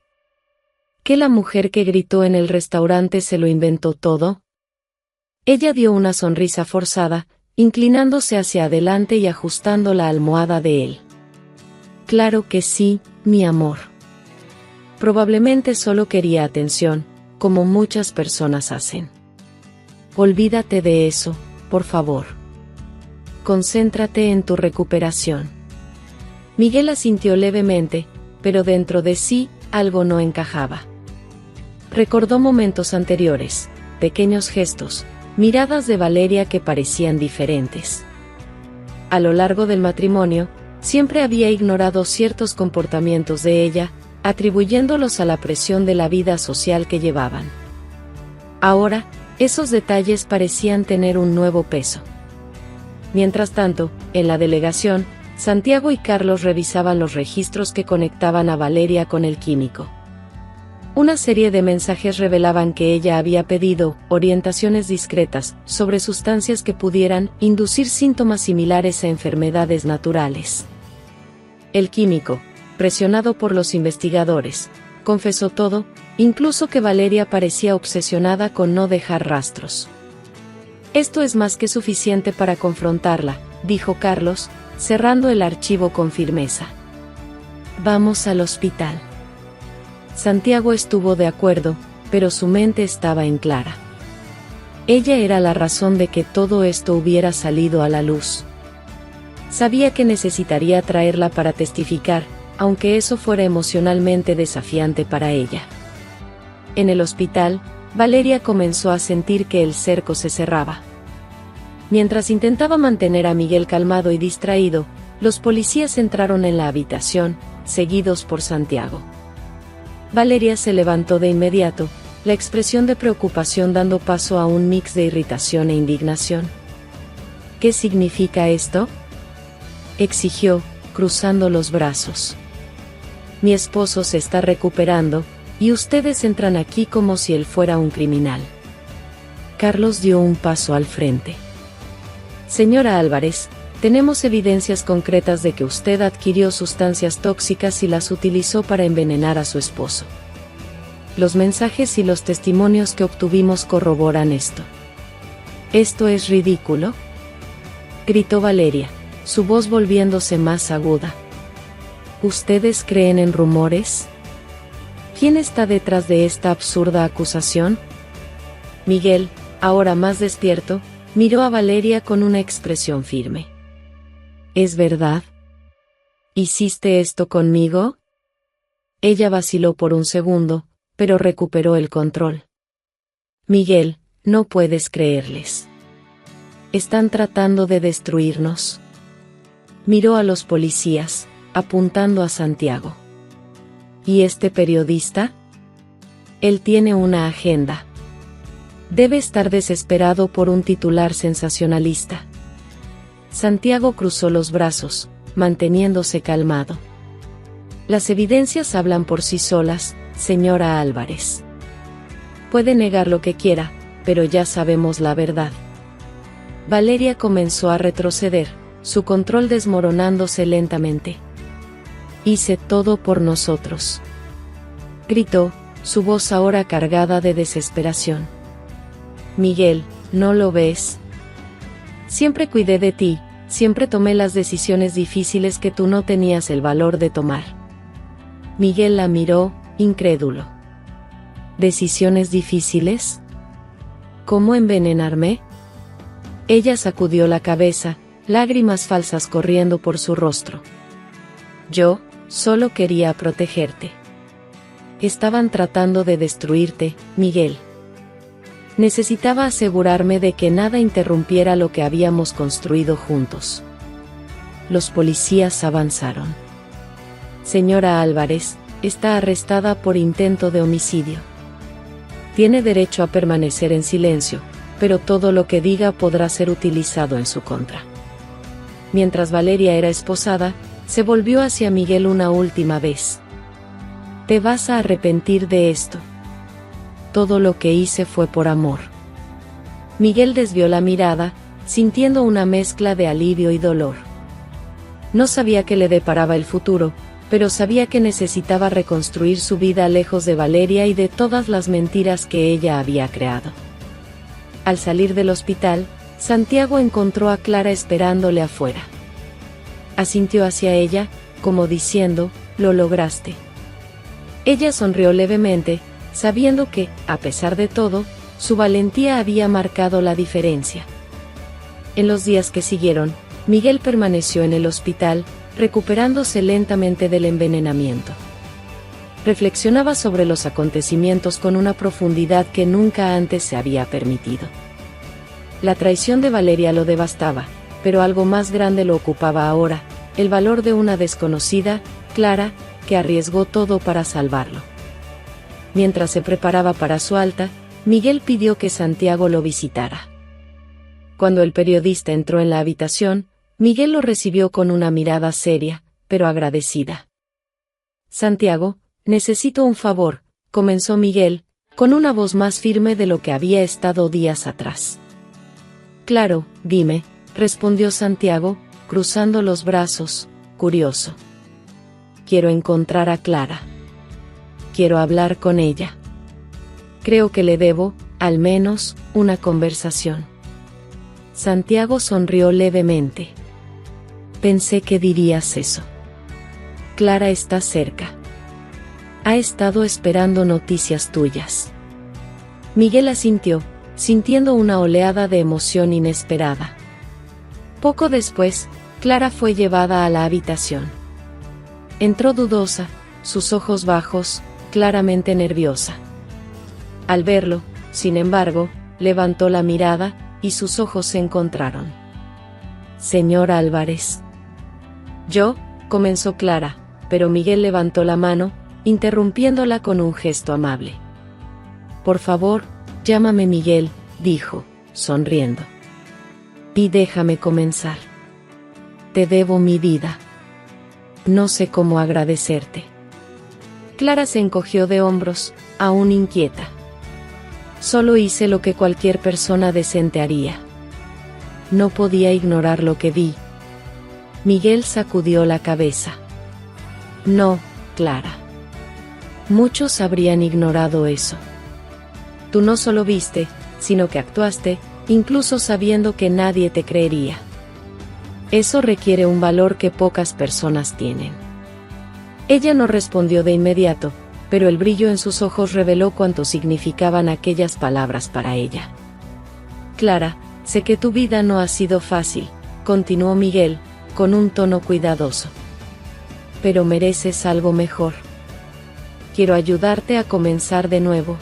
¿Que la mujer que gritó en el restaurante se lo inventó todo? Ella dio una sonrisa forzada, inclinándose hacia adelante y ajustando la almohada de él. Claro que sí, mi amor. Probablemente solo quería atención, como muchas personas hacen. Olvídate de eso, por favor. Concéntrate en tu recuperación. Miguel asintió levemente, pero dentro de sí, algo no encajaba. Recordó momentos anteriores, pequeños gestos, miradas de Valeria que parecían diferentes. A lo largo del matrimonio, siempre había ignorado ciertos comportamientos de ella, atribuyéndolos a la presión de la vida social que llevaban. Ahora, esos detalles parecían tener un nuevo peso. Mientras tanto, en la delegación, Santiago y Carlos revisaban los registros que conectaban a Valeria con el químico. Una serie de mensajes revelaban que ella había pedido orientaciones discretas sobre sustancias que pudieran inducir síntomas similares a enfermedades naturales. El químico, presionado por los investigadores, confesó todo, incluso que Valeria parecía obsesionada con no dejar rastros. Esto es más que suficiente para confrontarla, dijo Carlos, cerrando el archivo con firmeza. Vamos al hospital. Santiago estuvo de acuerdo, pero su mente estaba en clara. Ella era la razón de que todo esto hubiera salido a la luz. Sabía que necesitaría traerla para testificar, aunque eso fuera emocionalmente desafiante para ella. En el hospital, Valeria comenzó a sentir que el cerco se cerraba. Mientras intentaba mantener a Miguel calmado y distraído, los policías entraron en la habitación, seguidos por Santiago. Valeria se levantó de inmediato, la expresión de preocupación dando paso a un mix de irritación e indignación. ¿Qué significa esto?, exigió, cruzando los brazos. Mi esposo se está recuperando, y ustedes entran aquí como si él fuera un criminal. Carlos dio un paso al frente. Señora Álvarez, tenemos evidencias concretas de que usted adquirió sustancias tóxicas y las utilizó para envenenar a su esposo. Los mensajes y los testimonios que obtuvimos corroboran esto. ¿Esto es ridículo?, gritó Valeria, su voz volviéndose más aguda. ¿Ustedes creen en rumores? ¿Quién está detrás de esta absurda acusación? Miguel, ahora más despierto, miró a Valeria con una expresión firme. ¿Es verdad? ¿Hiciste esto conmigo? Ella vaciló por un segundo, pero recuperó el control. Miguel, no puedes creerles. Están tratando de destruirnos. Miró a los policías, apuntando a Santiago. ¿Y este periodista? Él tiene una agenda. Debe estar desesperado por un titular sensacionalista. Santiago cruzó los brazos, manteniéndose calmado. Las evidencias hablan por sí solas, señora Álvarez. Puede negar lo que quiera, pero ya sabemos la verdad. Valeria comenzó a retroceder, su control desmoronándose lentamente. Hice todo por nosotros. Gritó, su voz ahora cargada de desesperación. Miguel, ¿no lo ves? Siempre cuidé de ti, siempre tomé las decisiones difíciles que tú no tenías el valor de tomar. Miguel la miró, incrédulo. ¿Decisiones difíciles? ¿Cómo envenenarme? Ella sacudió la cabeza, lágrimas falsas corriendo por su rostro. Yo, solo quería protegerte. Estaban tratando de destruirte, Miguel. Necesitaba asegurarme de que nada interrumpiera lo que habíamos construido juntos. Los policías avanzaron. Señora Álvarez, está arrestada por intento de homicidio. Tiene derecho a permanecer en silencio, pero todo lo que diga podrá ser utilizado en su contra. Mientras Valeria era esposada, se volvió hacia Miguel una última vez. Te vas a arrepentir de esto. Todo lo que hice fue por amor. Miguel desvió la mirada, sintiendo una mezcla de alivio y dolor. No sabía qué le deparaba el futuro, pero sabía que necesitaba reconstruir su vida lejos de Valeria y de todas las mentiras que ella había creado. Al salir del hospital, Santiago encontró a Clara esperándole afuera. Asintió hacia ella, como diciendo, «Lo lograste». Ella sonrió levemente, sabiendo que, a pesar de todo, su valentía había marcado la diferencia. En los días que siguieron, Miguel permaneció en el hospital, recuperándose lentamente del envenenamiento. Reflexionaba sobre los acontecimientos con una profundidad que nunca antes se había permitido. La traición de Valeria lo devastaba, pero algo más grande lo ocupaba ahora, el valor de una desconocida, Clara, que arriesgó todo para salvarlo. Mientras se preparaba para su alta, Miguel pidió que Santiago lo visitara. Cuando el periodista entró en la habitación, Miguel lo recibió con una mirada seria, pero agradecida. «Santiago, necesito un favor», comenzó Miguel, con una voz más firme de lo que había estado días atrás. «Claro, dime», respondió Santiago, cruzando los brazos, curioso. «Quiero encontrar a Clara. Quiero hablar con ella. Creo que le debo, al menos, una conversación». Santiago sonrió levemente. «Pensé que dirías eso. Clara está cerca. Ha estado esperando noticias tuyas». Miguel asintió, sintiendo una oleada de emoción inesperada. Poco después, Clara fue llevada a la habitación. Entró dudosa, sus ojos bajos, claramente nerviosa. Al verlo, sin embargo, levantó la mirada, y sus ojos se encontraron. «Señor Álvarez». «Yo», comenzó Clara, pero Miguel levantó la mano, interrumpiéndola con un gesto amable. «Por favor, llámame Miguel», dijo, sonriendo. «Y déjame comenzar. Te debo mi vida. No sé cómo agradecerte». Clara se encogió de hombros, aún inquieta. «Solo hice lo que cualquier persona decente haría. No podía ignorar lo que vi». Miguel sacudió la cabeza. «No, Clara. Muchos habrían ignorado eso. Tú no solo viste, sino que actuaste, incluso sabiendo que nadie te creería. Eso requiere un valor que pocas personas tienen». Ella no respondió de inmediato, pero el brillo en sus ojos reveló cuánto significaban aquellas palabras para ella. «Clara, sé que tu vida no ha sido fácil», continuó Miguel, con un tono cuidadoso. «Pero mereces algo mejor. Quiero ayudarte a comenzar de nuevo».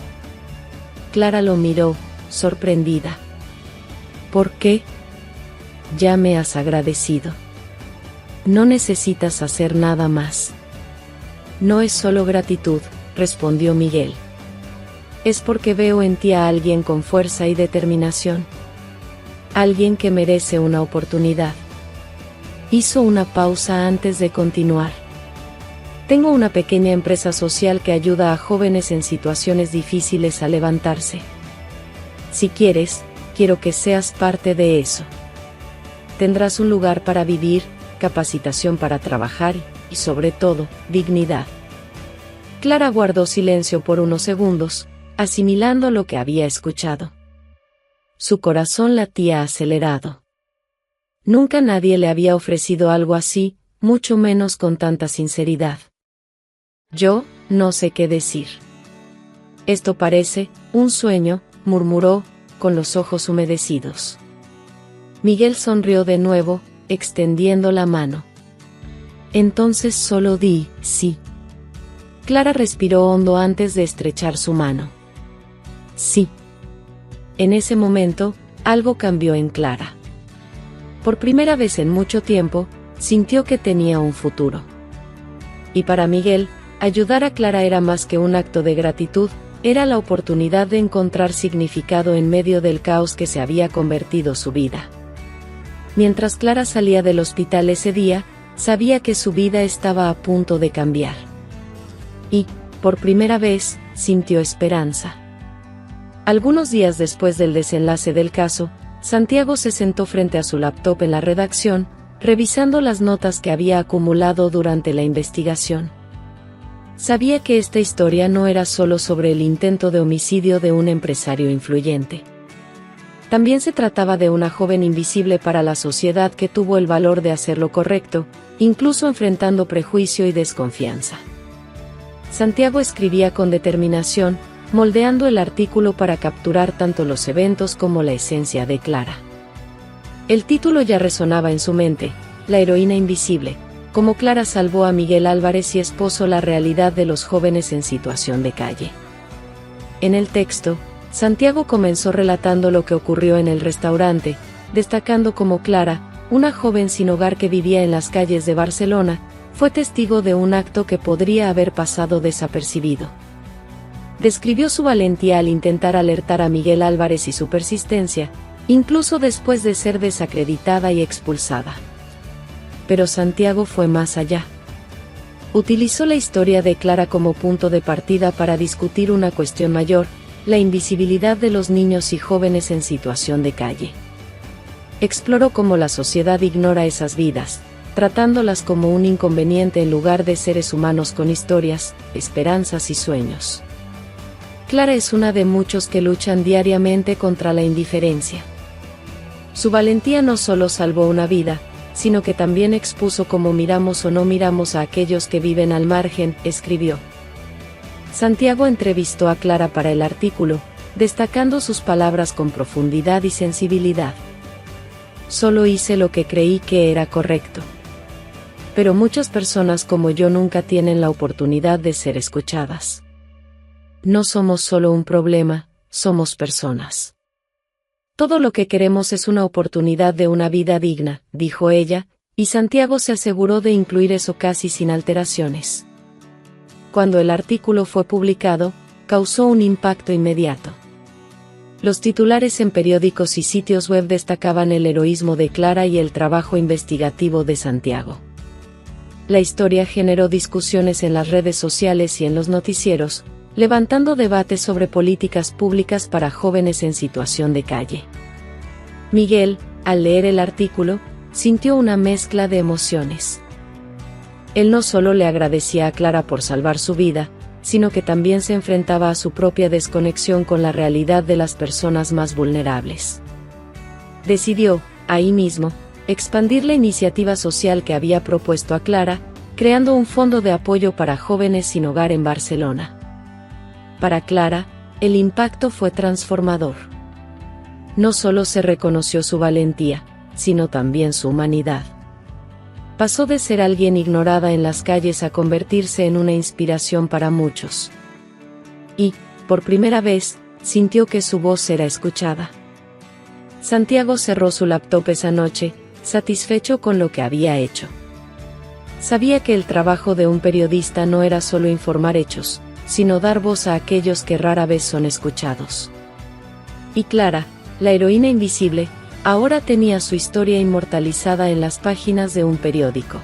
Clara lo miró, sorprendida. «¿Por qué? Ya me has agradecido. No necesitas hacer nada más». «No es solo gratitud», respondió Miguel. «Es porque veo en ti a alguien con fuerza y determinación. Alguien que merece una oportunidad». Hizo una pausa antes de continuar. «Tengo una pequeña empresa social que ayuda a jóvenes en situaciones difíciles a levantarse. Si quieres, quiero que seas parte de eso. Tendrás un lugar para vivir, capacitación para trabajar y, sobre todo, dignidad». Clara guardó silencio por unos segundos, asimilando lo que había escuchado. Su corazón latía acelerado. Nunca nadie le había ofrecido algo así, mucho menos con tanta sinceridad. Yo, no sé qué decir. Esto parece un sueño, murmuró, con los ojos humedecidos. Miguel sonrió de nuevo, extendiendo la mano. Entonces solo di, sí. Clara respiró hondo antes de estrechar su mano. Sí. En ese momento, algo cambió en Clara. Por primera vez en mucho tiempo, sintió que tenía un futuro. Y para Miguel, ayudar a Clara era más que un acto de gratitud, era la oportunidad de encontrar significado en medio del caos que se había convertido su vida. Mientras Clara salía del hospital ese día, sabía que su vida estaba a punto de cambiar. Y, por primera vez, sintió esperanza. Algunos días después del desenlace del caso, Santiago se sentó frente a su laptop en la redacción, revisando las notas que había acumulado durante la investigación. Sabía que esta historia no era solo sobre el intento de homicidio de un empresario influyente. También se trataba de una joven invisible para la sociedad que tuvo el valor de hacer lo correcto, incluso enfrentando prejuicio y desconfianza. Santiago escribía con determinación, moldeando el artículo para capturar tanto los eventos como la esencia de Clara. El título ya resonaba en su mente, La heroína invisible, cómo Clara salvó a Miguel Álvarez y expuso la realidad de los jóvenes en situación de calle. En el texto, Santiago comenzó relatando lo que ocurrió en el restaurante, destacando cómo Clara, una joven sin hogar que vivía en las calles de Barcelona, fue testigo de un acto que podría haber pasado desapercibido. Describió su valentía al intentar alertar a Miguel Álvarez y su persistencia, incluso después de ser desacreditada y expulsada. Pero Santiago fue más allá. Utilizó la historia de Clara como punto de partida para discutir una cuestión mayor, la invisibilidad de los niños y jóvenes en situación de calle. Exploró cómo la sociedad ignora esas vidas, tratándolas como un inconveniente en lugar de seres humanos con historias, esperanzas y sueños. Clara es una de muchos que luchan diariamente contra la indiferencia. Su valentía no solo salvó una vida, sino que también expuso cómo miramos o no miramos a aquellos que viven al margen, escribió. Santiago entrevistó a Clara para el artículo, destacando sus palabras con profundidad y sensibilidad. Solo hice lo que creí que era correcto. Pero muchas personas como yo nunca tienen la oportunidad de ser escuchadas. No somos solo un problema, somos personas. Todo lo que queremos es una oportunidad de una vida digna, dijo ella, y Santiago se aseguró de incluir eso casi sin alteraciones. Cuando el artículo fue publicado, causó un impacto inmediato. Los titulares en periódicos y sitios web destacaban el heroísmo de Clara y el trabajo investigativo de Santiago. La historia generó discusiones en las redes sociales y en los noticieros, levantando debates sobre políticas públicas para jóvenes en situación de calle. Miguel, al leer el artículo, sintió una mezcla de emociones. Él no solo le agradecía a Clara por salvar su vida, sino que también se enfrentaba a su propia desconexión con la realidad de las personas más vulnerables. Decidió, ahí mismo, expandir la iniciativa social que había propuesto a Clara, creando un fondo de apoyo para jóvenes sin hogar en Barcelona. Para Clara, el impacto fue transformador. No solo se reconoció su valentía, sino también su humanidad. Pasó de ser alguien ignorada en las calles a convertirse en una inspiración para muchos. Y, por primera vez, sintió que su voz era escuchada. Santiago cerró su laptop esa noche, satisfecho con lo que había hecho. Sabía que el trabajo de un periodista no era solo informar hechos, sino dar voz a aquellos que rara vez son escuchados. Y Clara, la heroína invisible, ahora tenía su historia inmortalizada en las páginas de un periódico.